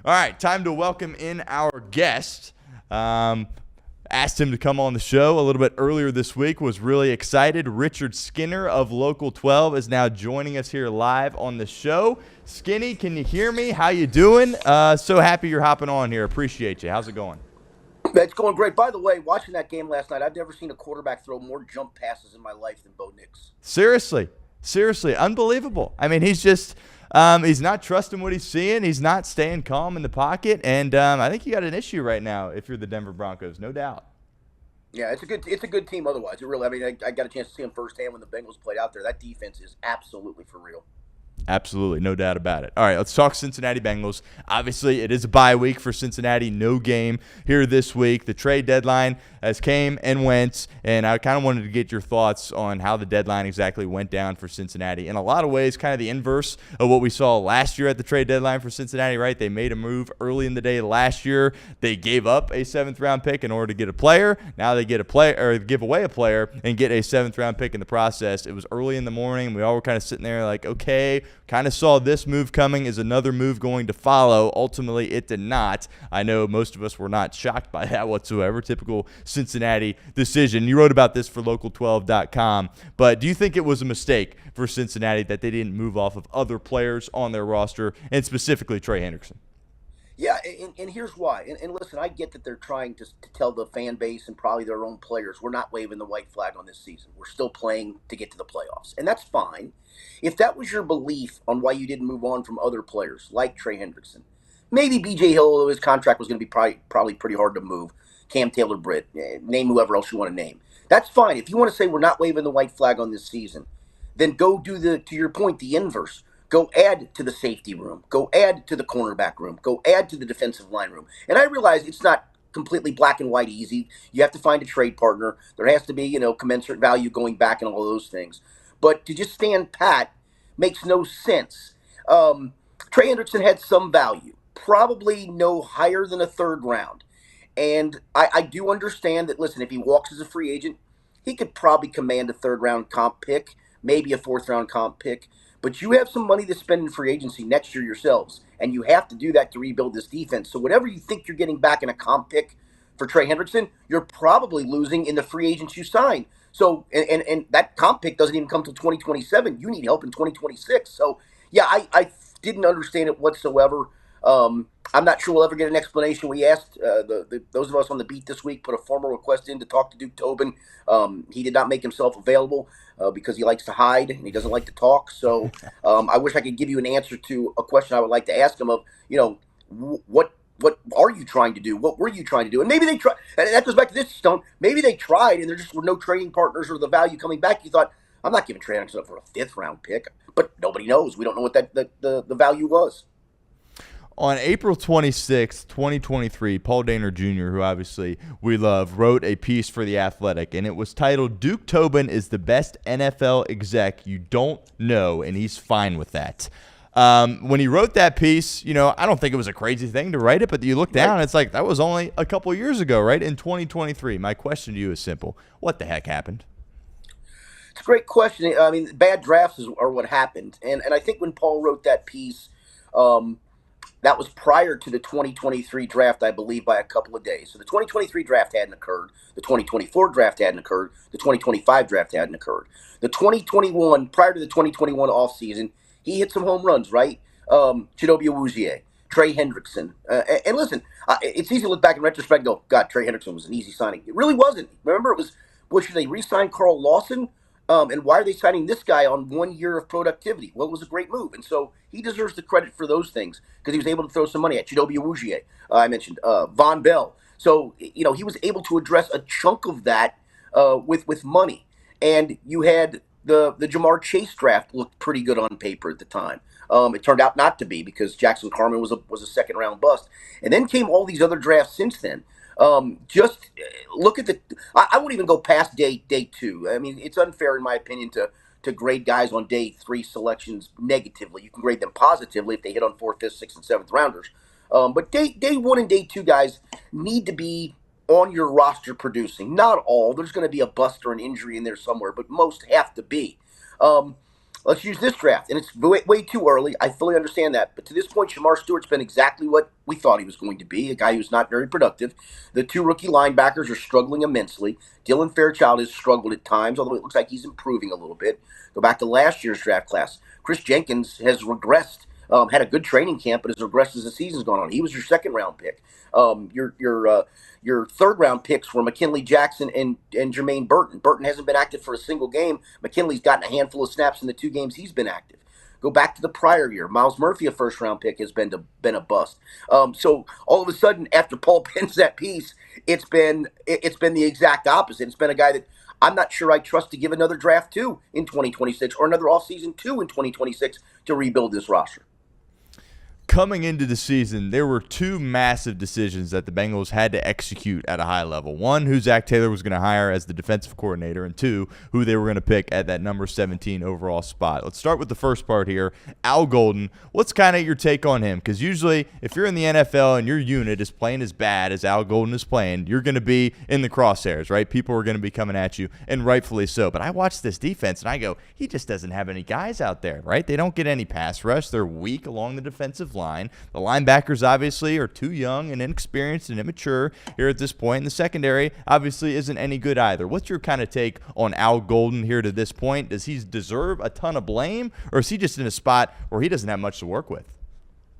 All right, time to welcome in our guest. Asked him to come on the show a little bit earlier this week. Was really excited. Richard Skinner of Local 12 is now joining us here live on the show. Skinny, can you hear me? How you doing? So happy you're hopping on here. Appreciate you. How's it going? It's going great. By the way, watching that game last night, I've never seen a quarterback throw more jump passes in my life than Bo Nix. Seriously, unbelievable. I mean, he's just he's not trusting what he's seeing. He's not staying calm in the pocket, and I think you got an issue right now if you're the Denver Broncos, no doubt. Yeah, it's a good team. Otherwise, it really. I mean, I got a chance to see him firsthand when the Bengals played out there. That defense is absolutely for real. Absolutely, no doubt about it. All right, let's talk Cincinnati Bengals. Obviously, it is a bye week for Cincinnati. No game here this week. The trade deadline has came and went, and I kind of wanted to get your thoughts on how the deadline exactly went down for Cincinnati. In a lot of ways, kind of the inverse of what we saw last year at the trade deadline for Cincinnati, right? They made a move early in the day last year. They gave up a seventh-round pick in order to get a player. Now they get a player, or give away a player and get a seventh-round pick in the process. It was early in the morning. We all were kind of sitting there like, okay, kind of saw this move coming. Is another move going to follow? Ultimately, it did not. I know most of us were not shocked by that whatsoever. Typical Cincinnati decision. You wrote about this for local12.com, but do you think it was a mistake for Cincinnati that they didn't move off of other players on their roster, and specifically Trey Hendrickson? Yeah, and here's why. And listen, I get that they're trying to tell the fan base and probably their own players, we're not waving the white flag on this season. We're still playing to get to the playoffs. And that's fine. If that was your belief on why you didn't move on from other players like Trey Hendrickson, maybe B.J. Hill, although his contract was going to be probably pretty hard to move, Cam Taylor-Britt, name whoever else you want to name. That's fine. If you want to say we're not waving the white flag on this season, then go do to your point, the inverse. Go add to the safety room. Go add to the cornerback room. Go add to the defensive line room. And I realize it's not completely black and white easy. You have to find a trade partner. There has to be, commensurate value going back and all those things. But to just stand pat makes no sense. Trey Hendrickson had some value, probably no higher than a third round. And I do understand that, listen, if he walks as a free agent, he could probably command a third round comp pick, maybe a fourth round comp pick. But you have some money to spend in free agency next year yourselves, and you have to do that to rebuild this defense. So whatever you think you're getting back in a comp pick for Trey Hendrickson, you're probably losing in the free agents you sign. So and that comp pick doesn't even come till 2027. You need help in 2026. So yeah, I didn't understand it whatsoever. I'm not sure we'll ever get an explanation. We asked those of us on the beat this week, put a formal request in to talk to Duke Tobin. He did not make himself available because he likes to hide and he doesn't like to talk. So I wish I could give you an answer to a question I would like to ask him of, what are you trying to do? What were you trying to do? And maybe they tried, and that goes back to this, Stone. Maybe they tried and there just were no trading partners or the value coming back. You thought, I'm not giving Trey Hendrickson up for a fifth round pick, but nobody knows. We don't know what the value was. On April 26th, 2023, Paul Dehner Jr., who obviously we love, wrote a piece for The Athletic, and it was titled, "Duke Tobin is the best NFL exec you don't know, and he's fine with that." When he wrote that piece, I don't think it was a crazy thing to write it, but you look down, it's like that was only a couple years ago, right, in 2023. My question to you is simple. What the heck happened? It's a great question. I mean, bad drafts are what happened. And I think when Paul wrote that piece, that was prior to the 2023 draft, I believe, by a couple of days. So the 2023 draft hadn't occurred. The 2024 draft hadn't occurred. The 2025 draft hadn't occurred. The 2021, prior to the 2021 offseason, he hit some home runs, right? Chidobe Awuzie, Trey Hendrickson. And listen, it's easy to look back in retrospect and go, God, Trey Hendrickson was an easy signing. It really wasn't. Remember, should they re-sign Carl Lawson? And why are they signing this guy on 1 year of productivity? Well, it was a great move. And so he deserves the credit for those things because he was able to throw some money at Chidobe Awuzie. I mentioned Von Bell. So, he was able to address a chunk of that with money. And you had the Jamar Chase draft looked pretty good on paper at the time. It turned out not to be because Jackson Carman was a second round bust. And then came all these other drafts since then. Just look at I wouldn't even go past day two. I mean, it's unfair in my opinion to grade guys on day three selections negatively. You can grade them positively if they hit on fourth, fifth, sixth, and seventh rounders. But day one and day two guys need to be on your roster producing. Not all. There's going to be a bust or an injury in there somewhere, but most have to be. let's use this draft. And it's way too early. I fully understand that. But to this point, Shamar Stewart's been exactly what we thought he was going to be, a guy who's not very productive. The two rookie linebackers are struggling immensely. Dylan Fairchild has struggled at times, although it looks like he's improving a little bit. Go back to last year's draft class. Chris Jenkins has regressed. Had a good training camp, but has regressed as the season's gone on. He was your second round pick. Your third round picks were McKinley Jackson and Jermaine Burton. Burton hasn't been active for a single game. McKinley's gotten a handful of snaps in the 2 games he's been active. Go back to the prior year. Miles Murphy, a first round pick, has been a bust. So all of a sudden, after Paul pins that piece, it's been the exact opposite. It's been a guy that I'm not sure I trust to give another draft to in 2026 or another offseason 2 in 2026 to rebuild this roster. Coming into the season, there were 2 massive decisions that the Bengals had to execute at a high level. One, who Zach Taylor was going to hire as the defensive coordinator, and 2, who they were going to pick at that number 17 overall spot. Let's start with the first part here. Al Golden, what's kind of your take on him? Because usually if you're in the NFL and your unit is playing as bad as Al Golden is playing, you're going to be in the crosshairs, right? People are going to be coming at you, and rightfully so. But I watch this defense, and I go, he just doesn't have any guys out there, right? They don't get any pass rush. They're weak along the defensive line. The linebackers obviously are too young and inexperienced and immature here at this point. And the secondary obviously isn't any good either. What's your kind of take on Al Golden here to this point? Does he deserve a ton of blame, or is he just in a spot where he doesn't have much to work with?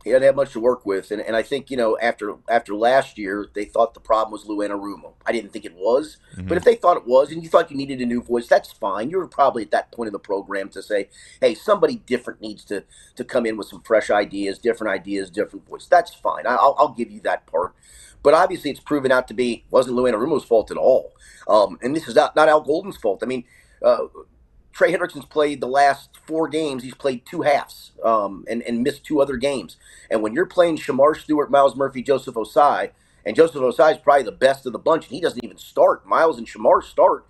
He doesn't have much to work with, and I think after last year they thought the problem was Lou Anarumo. I didn't think it was, but if they thought it was, and you thought you needed a new voice, that's fine. You were probably at that point in the program to say, hey, somebody different needs to come in with some fresh ideas, different voice. That's fine. I'll give you that part. But obviously, it's proven out to be wasn't Lou Anarumo's fault at all, and this is not Al Golden's fault. I mean. Trey Hendrickson's played the last 4 games. He's played 2 halves and missed 2 other games. And when you're playing Shamar Stewart, Miles Murphy, Joseph Osai, and Joseph Osai is probably the best of the bunch, and he doesn't even start. Miles and Shamar start.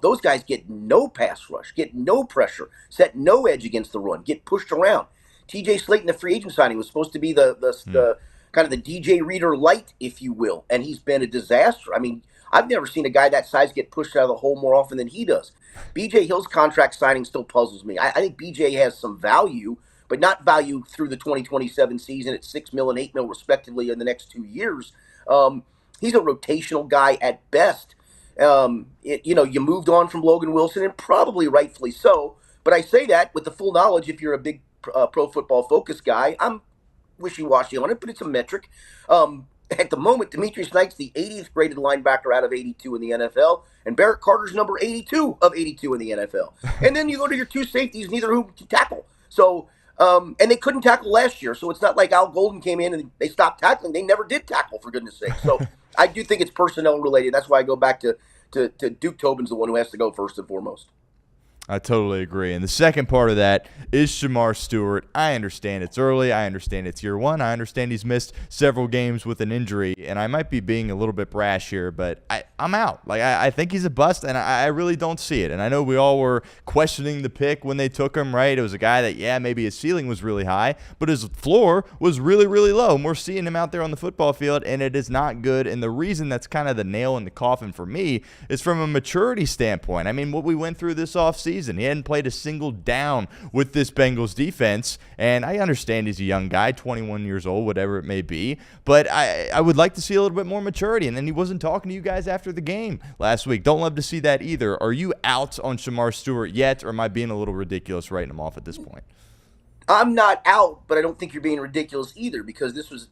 Those guys get no pass rush, get no pressure, set no edge against the run, get pushed around. TJ Slayton, the free agent signing, was supposed to be the kind of the DJ Reader light, if you will, and he's been a disaster. I mean, I've never seen a guy that size get pushed out of the hole more often than he does. BJ Hill's contract signing still puzzles me. I think BJ has some value, but not value through the 2027 season at $6 million and $8 million respectively in the next 2 years. He's a rotational guy at best. You moved on from Logan Wilson, and probably rightfully so. But I say that with the full knowledge, if you're a big Pro Football Focus guy, I'm wishy-washy on it, but it's a metric. At the moment, Demetrius Knight's the 80th graded linebacker out of 82 in the NFL, and Barrett Carter's number 82 of 82 in the NFL. And then you go to your 2 safeties, neither of whom can tackle. So, and they couldn't tackle last year, so it's not like Al Golden came in and they stopped tackling. They never did tackle, for goodness sake. So I do think it's personnel related. That's why I go back to Duke Tobin's the one who has to go first and foremost. I totally agree. And the second part of that is Shamar Stewart. I understand it's early. I understand it's year 1. I understand he's missed several games with an injury. And I might be being a little bit brash here, but I'm out. I think he's a bust, and I really don't see it. And I know we all were questioning the pick when they took him, right? It was a guy that, maybe his ceiling was really high, but his floor was really, really low. And we're seeing him out there on the football field, and it is not good. And the reason that's kind of the nail in the coffin for me is from a maturity standpoint. I mean, what we went through this offseason, he hadn't played a single down with this Bengals defense, and I understand he's a young guy, 21 years old, whatever it may be, but I would like to see a little bit more maturity. And then he wasn't talking to you guys after the game last week. Don't love to see that either. Are you out on Shamar Stewart yet, or am I being a little ridiculous writing him off at this point? I'm not out, but I don't think you're being ridiculous either, because this was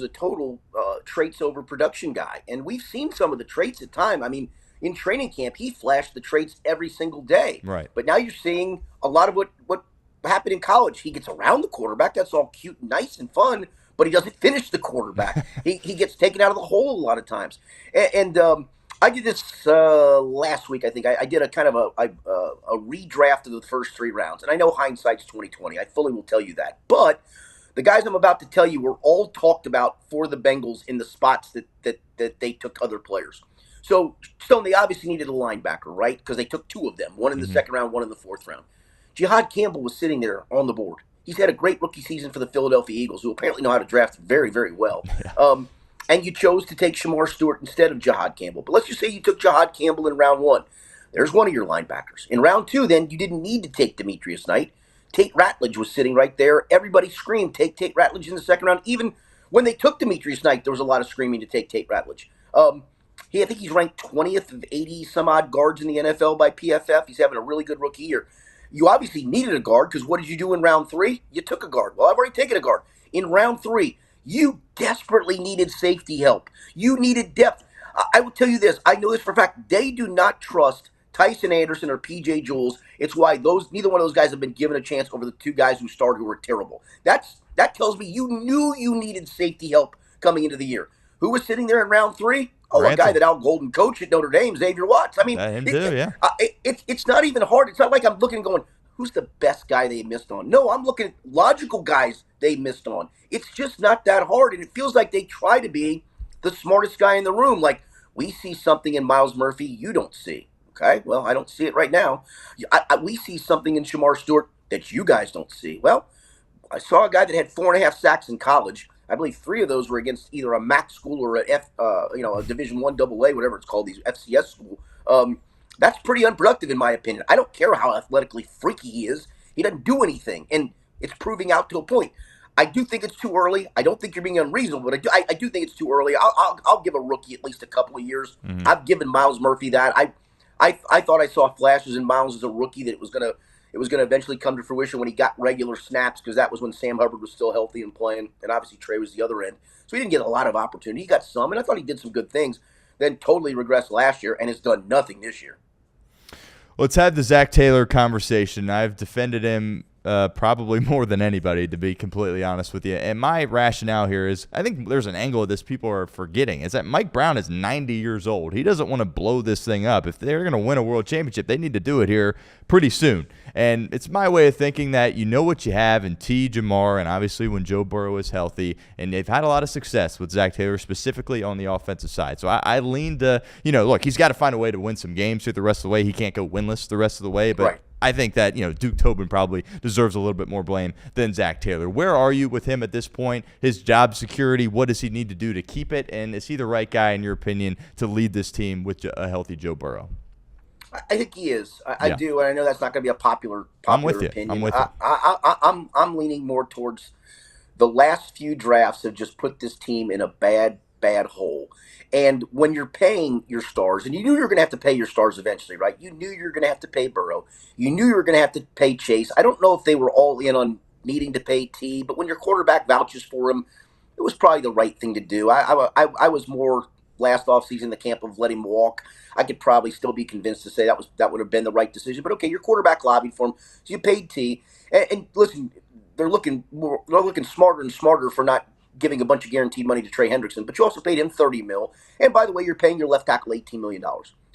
a total traits over production guy, and we've seen some of the traits at time. I mean, in training camp, he flashed the traits every single day. Right. But now you're seeing a lot of what happened in college. He gets around the quarterback. That's all cute and nice and fun, but he doesn't finish the quarterback. he gets taken out of the hole a lot of times. And I did this last week, I think. I did a kind of a redraft of the first 3 rounds. And I know hindsight's 20/20. I fully will tell you that. But the guys I'm about to tell you were all talked about for the Bengals in the spots that they took other players. So, Stone, they obviously needed a linebacker, right? Because they took 2 of them, one in the second round, one in the 4th round. Jihad Campbell was sitting there on the board. He's had a great rookie season for the Philadelphia Eagles, who apparently know how to draft very, very well. Yeah. And you chose to take Shamar Stewart instead of Jihad Campbell. But let's just say you took Jihad Campbell in round 1. There's one of your linebackers. In round 2, then, you didn't need to take Demetrius Knight. Tate Ratledge was sitting right there. Everybody screamed, take Tate Ratledge in the second round. Even when they took Demetrius Knight, there was a lot of screaming to take Tate Ratledge. I think he's ranked 20th of 80 some odd guards in the NFL by PFF. He's having a really good rookie year. You obviously needed a guard because what did you do in round 3? You took a guard. Well, I've already taken a guard. In round 3, you desperately needed safety help. You needed depth. I will tell you this. I know this for a fact. They do not trust Tyson Anderson or PJ Jules. It's why neither one of those guys have been given a chance over the 2 guys who started who were terrible. That tells me you knew you needed safety help coming into the year. Who was sitting there in round 3? Oh, Ransom. A guy that Al Golden coached at Notre Dame, Xavier Watts. I mean, him too, yeah. It's not even hard. It's not like I'm looking and going, who's the best guy they missed on? No, I'm looking at logical guys they missed on. It's just not that hard, and it feels like they try to be the smartest guy in the room. Like, we see something in Miles Murphy you don't see. Okay, well, I don't see it right now. We see something in Shamar Stewart that you guys don't see. Well, I saw a guy that had 4.5 sacks in college. I believe 3 of those were against either a MAC school or a Division I AA, whatever it's called, these FCS school. That's pretty unproductive in my opinion. I don't care how athletically freaky he is. He doesn't do anything, and it's proving out to a point. I do think it's too early. I don't think you're being unreasonable, but I do think it's too early. I'll give a rookie at least a couple of years. Mm-hmm. I've given Miles Murphy that. I thought I saw flashes in Miles as a rookie that it was gonna eventually come to fruition when he got regular snaps, because that was when Sam Hubbard was still healthy and playing, and obviously Trey was the other end. So he didn't get a lot of opportunity. He got some, and I thought he did some good things. Then totally regressed last year and has done nothing this year. Let's have the Zach Taylor conversation. I've defended him probably more than anybody, to be completely honest with you. And my rationale here is, I think there's an angle of this people are forgetting, is that Mike Brown is 90 years old. He doesn't want to blow this thing up. If they're going to win a world championship, they need to do it here pretty soon. And it's my way of thinking that you know what you have in T. Jamar, and obviously when Joe Burrow is healthy, and they've had a lot of success with Zach Taylor, specifically on the offensive side. So I lean to, look, he's got to find a way to win some games through the rest of the way. He can't go winless the rest of the way, but right. I think that, Duke Tobin probably deserves a little bit more blame than Zach Taylor. Where are you with him at this point? His job security, what does he need to do to keep it? And is he the right guy, in your opinion, to lead this team with a healthy Joe Burrow? I think he is. I do, and I know that's not going to be a popular I'm with opinion. I'm with you. I'm leaning more towards the last few drafts have just put this team in a bad hole. And when you're paying your stars, and you knew you were going to have to pay your stars eventually, right? You knew you were going to have to pay Burrow. You knew you were going to have to pay Chase. I don't know if they were all in on needing to pay T, but when your quarterback vouches for him, it was probably the right thing to do. I was more last offseason in the camp of let him walk. I could probably still be convinced to say that would have been the right decision. But okay, your quarterback lobbied for him, so you paid T. And listen, they're looking smarter and smarter for not giving a bunch of guaranteed money to Trey Hendrickson, but you also paid him $30 million. And by the way, you're paying your left tackle $18 million.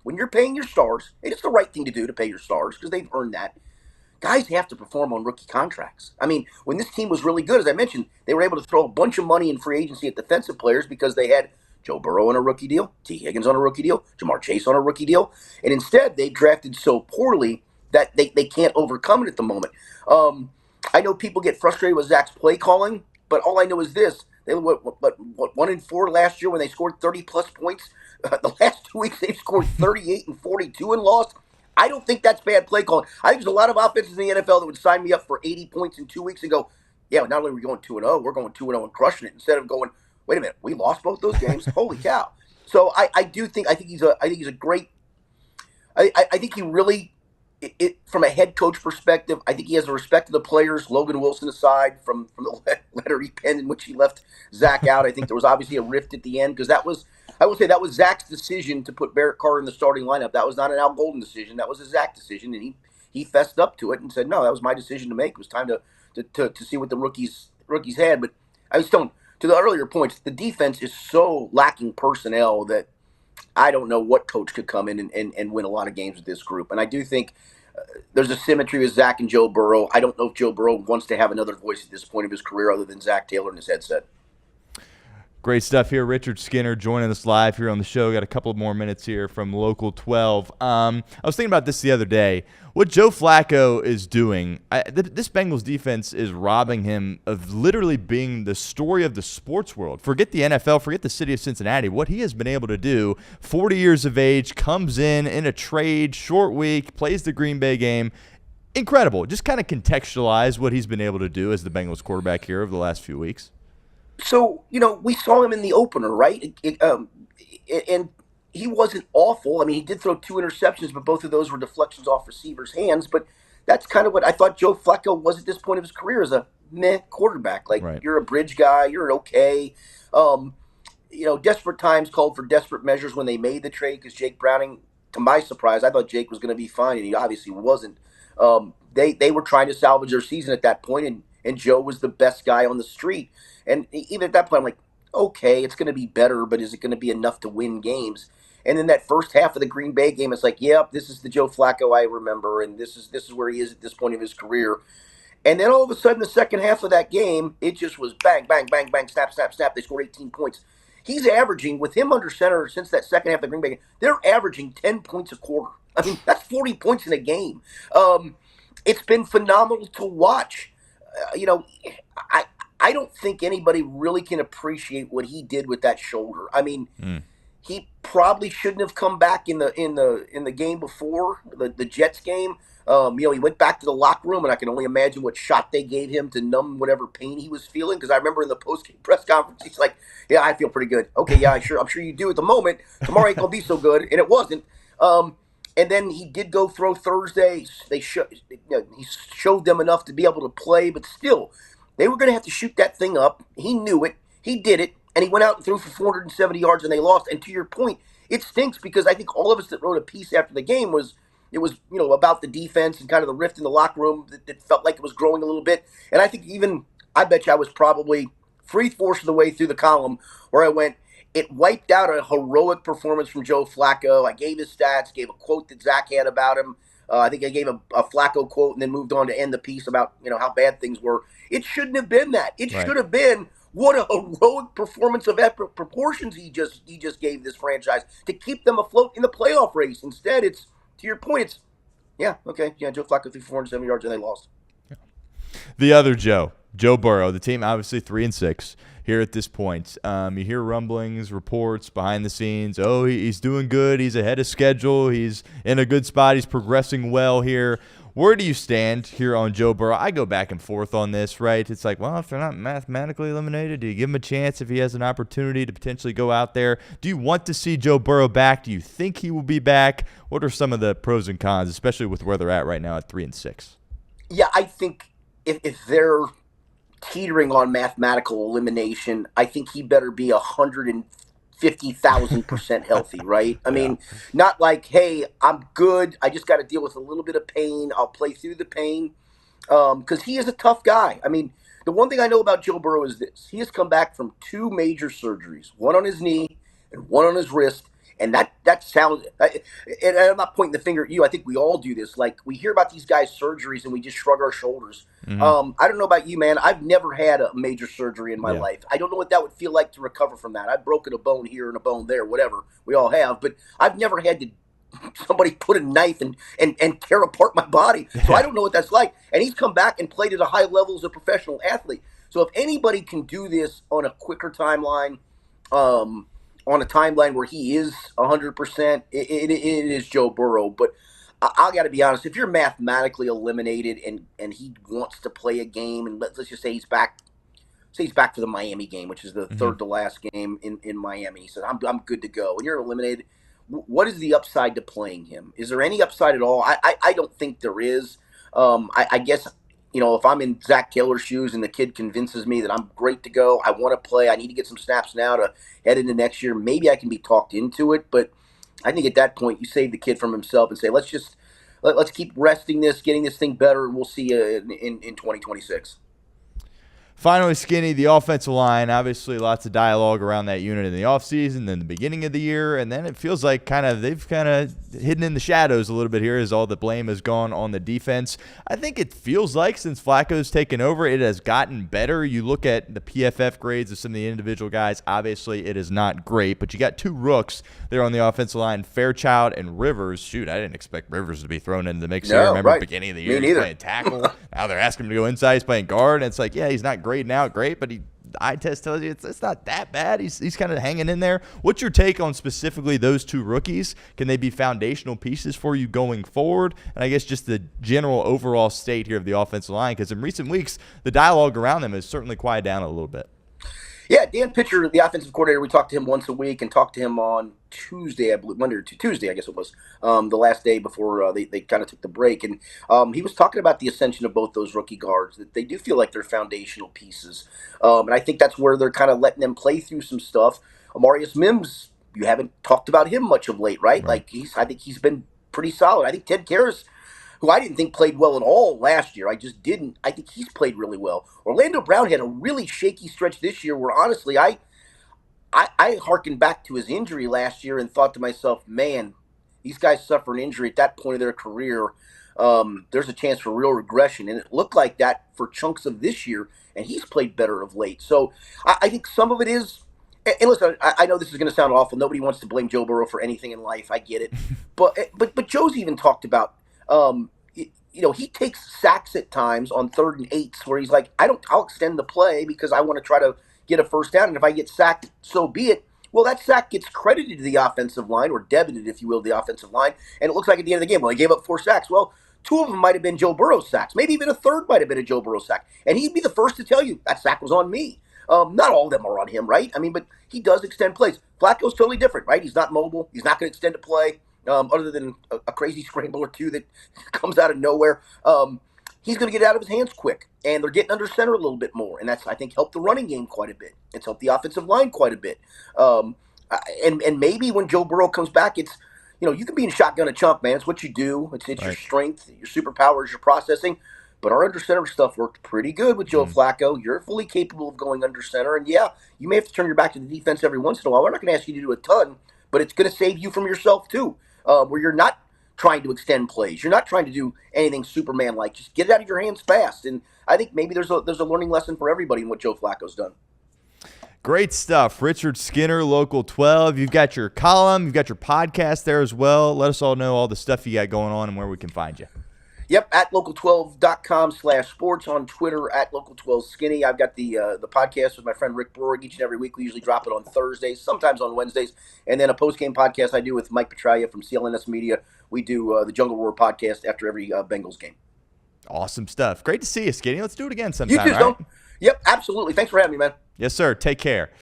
When you're paying your stars, and it's the right thing to do to pay your stars because they've earned that, guys have to perform on rookie contracts. I mean, when this team was really good, as I mentioned, they were able to throw a bunch of money in free agency at defensive players because they had Joe Burrow on a rookie deal, T. Higgins on a rookie deal, Jamar Chase on a rookie deal, and instead they drafted so poorly that they can't overcome it at the moment. I know people get frustrated with Zach's play calling, but all I know is this. They were, what 1-4 last year when they scored 30-plus points? The last 2 weeks, they've scored 38 and 42 and lost. I don't think that's bad play calling. I think there's a lot of offenses in the NFL that would sign me up for 80 points in 2 weeks and go, yeah, not only are we going 2-0, we're going 2-0 and crushing it, instead of going, wait a minute, we lost both those games? Holy cow. So I think he's a great – I think he really – from a head coach perspective, I think he has the respect of the players, Logan Wilson aside, from the letter he penned in which he left Zach out. I think there was obviously a rift at the end because that was Zach's decision to put Barrett Carter in the starting lineup. That was not an Al Golden decision. That was a Zach decision, and he fessed up to it and said, no, that was my decision to make. It was time to see what the rookies had. But I was telling, to the earlier points, the defense is so lacking personnel that I don't know what coach could come in and win a lot of games with this group. And I do think there's a symmetry with Zach and Joe Burrow. I don't know if Joe Burrow wants to have another voice at this point of his career other than Zach Taylor in his headset. Great stuff here. Richard Skinner joining us live here on the show. Got a couple more minutes here from Local 12. I was thinking about this the other day. What Joe Flacco is doing, this Bengals defense is robbing him of literally being the story of the sports world. Forget the NFL, forget the city of Cincinnati. What he has been able to do, 40 years of age, comes in a trade, short week, plays the Green Bay game. Incredible. Just kind of contextualize what he's been able to do as the Bengals quarterback here over the last few weeks. So, we saw him in the opener, right? And he wasn't awful. I mean, he did throw 2 interceptions, but both of those were deflections off receivers' hands. But that's kind of what I thought Joe Flacco was at this point of his career, as a meh quarterback. Like, right. You're a bridge guy. You're okay. Desperate times called for desperate measures when they made the trade, because Jake Browning, to my surprise, I thought Jake was going to be fine, and he obviously wasn't. They were trying to salvage their season at that point, and Joe was the best guy on the street. And even at that point, I'm like, okay, it's going to be better, but is it going to be enough to win games? And then that first half of the Green Bay game, it's like, yep, this is the Joe Flacco I remember, and this is where he is at this point of his career. And then all of a sudden, the second half of that game, it just was bang, bang, bang, bang, snap, snap, snap. They scored 18 points. He's averaging, with him under center since that second half of the Green Bay game, they're averaging 10 points a quarter. I mean, that's 40 points in a game. It's been phenomenal to watch. I don't think anybody really can appreciate what he did with that shoulder. I mean, he probably shouldn't have come back in the game before the Jets game. He went back to the locker room, and I can only imagine what shot they gave him to numb whatever pain he was feeling. Because I remember in the post-game press conference, he's like, "Yeah, I feel pretty good. Okay, yeah, I'm sure you do at the moment. Tomorrow ain't gonna be so good," and it wasn't. And then he did go throw Thursday. He showed them enough to be able to play, but still, they were going to have to shoot that thing up. He knew it. He did it. And he went out and threw for 470 yards, and they lost. And to your point, it stinks, because I think all of us that wrote a piece after the game was about the defense and kind of the rift in the locker room that felt like it was growing a little bit. And I think I bet you I was probably 3/4 of the way through the column where I went, it wiped out a heroic performance from Joe Flacco. I gave his stats, gave a quote that Zach had about him. I think I gave a Flacco quote and then moved on to end the piece about how bad things were. It shouldn't have been that. It should have been, what a heroic performance of epic proportions he just gave this franchise to keep them afloat in the playoff race. Instead, it's, to your point, Joe Flacco threw 470 yards and they lost. The other Joe Burrow, the team obviously 3-6 here at this point. You hear rumblings, reports behind the scenes. Oh, he's doing good. He's ahead of schedule. He's in a good spot. He's progressing well here. Where do you stand here on Joe Burrow? I go back and forth on this, right? It's like, well, if they're not mathematically eliminated, do you give him a chance if he has an opportunity to potentially go out there? Do you want to see Joe Burrow back? Do you think he will be back? What are some of the pros and cons, especially with where they're at right now at 3-6? Yeah, I think if they're teetering on mathematical elimination, I think he better be 150,000% healthy, right? I mean, not like, hey, I'm good, I just got to deal with a little bit of pain, I'll play through the pain, because he is a tough guy. I mean, the one thing I know about Joe Burrow is this: he has come back from 2 major surgeries, one on his knee and one on his wrist. And that sounds, and I'm not pointing the finger at you. I think we all do this. Like, we hear about these guys' surgeries and we just shrug our shoulders. Mm-hmm. I don't know about you, man. I've never had a major surgery in my life. I don't know what that would feel like to recover from that. I've broken a bone here and a bone there, whatever. We all have. But I've never had to somebody put a knife and tear apart my body. So I don't know what that's like. And he's come back and played at a high level as a professional athlete. So if anybody can do this on a quicker timeline, on a timeline where he is 100%, it is Joe Burrow. But I got to be honest, if you're mathematically eliminated and he wants to play a game, and let's just say he's back for the Miami game, which is the third to last game in Miami. He said, I'm good to go. And you're eliminated. What is the upside to playing him? Is there any upside at all? I don't think there is. I guess, if I'm in Zach Taylor's shoes and the kid convinces me that I'm great to go, I want to play, I need to get some snaps now to head into next year, maybe I can be talked into it. But I think at that point, you save the kid from himself and say, let's keep resting this, getting this thing better, and we'll see you in 2026. Finally, Skinny, the offensive line, obviously lots of dialogue around that unit in the offseason, then the beginning of the year, and then it feels like they've kind of hidden in the shadows a little bit here as all the blame has gone on the defense. I think it feels like since Flacco's taken over, it has gotten better. You look at the PFF grades of some of the individual guys, obviously it is not great, but you got two rooks there on the offensive line, Fairchild and Rivers. Shoot, I didn't expect Rivers to be thrown into the mix here. Remember, right. Beginning of the year, he's playing tackle. Now they're asking him to go inside. He's playing guard, and it's like, yeah, he's not grading out great, but eye test tells you it's not that bad. He's kind of hanging in there. What's your take on specifically those two rookies? Can they be foundational pieces for you going forward? And I guess just the general overall state here of the offensive line, because in recent weeks, the dialogue around them has certainly quieted down a little bit. Yeah, Dan Pitcher, the offensive coordinator, we talked to him once a week and talked to him on Tuesday, I believe, Monday or Tuesday, I guess it was, the last day before they kind of took the break. And he was talking about the ascension of both those rookie guards, that they do feel like they're foundational pieces. And I think that's where they're kind of letting them play through some stuff. Amarius Mims, you haven't talked about him much of late, right? Like, I think he's been pretty solid. I think Ted Karras, who I didn't think played well at all last year. I just didn't. I think he's played really well. Orlando Brown had a really shaky stretch this year where, honestly, I harkened back to his injury last year and thought to myself, man, these guys suffer an injury at that point of their career. There's a chance for real regression. And it looked like that for chunks of this year, and he's played better of late. So I think some of it is – and listen, I know this is going to sound awful. Nobody wants to blame Joe Burrow for anything in life. I get it. But Joe's even talked about he takes sacks at times on 3rd and 8s where he's like, I'll extend the play because I want to try to get a first down. And if I get sacked, so be it. Well, that sack gets credited to the offensive line, or debited, if you will, the offensive line. And it looks like at the end of the game, well, he gave up 4 sacks. Well, 2 of them might have been Joe Burrow's sacks. Maybe even a third might have been a Joe Burrow sack. And he'd be the first to tell you that sack was on me. Not all of them are on him, right? I mean, but he does extend plays. Flacco's totally different, right? He's not mobile. He's not going to extend a play. Other than a crazy scramble or two that comes out of nowhere. He's going to get out of his hands quick, and they're getting under center a little bit more, and that's, I think, helped the running game quite a bit. It's helped the offensive line quite a bit. And maybe when Joe Burrow comes back, it's, you can be in shotgun a chunk, man. It's what you do. It's your strength, your superpowers, your processing. But our under center stuff worked pretty good with Joe Flacco. You're fully capable of going under center, and yeah, you may have to turn your back to the defense every once in a while. We're not going to ask you to do a ton, but it's going to save you from yourself too. Where you're not trying to extend plays. You're not trying to do anything Superman-like. Just get it out of your hands fast. And I think maybe there's a learning lesson for everybody in what Joe Flacco's done. Great stuff. Richard Skinner, Local 12. You've got your column. You've got your podcast there as well. Let us all know all the stuff you got going on and where we can find you. Yep, at local12.com/sports, on Twitter at local12skinny. I've got the podcast with my friend Rick Brorig each and every week. We usually drop it on Thursdays, sometimes on Wednesdays, and then a post-game podcast I do with Mike Petralia from CLNS Media. We do the Jungle Roar podcast after every Bengals game. Awesome stuff. Great to see you, Skinny. Let's do it again sometime. You too, Stone. Yep, absolutely. Thanks for having me, man. Yes, sir. Take care.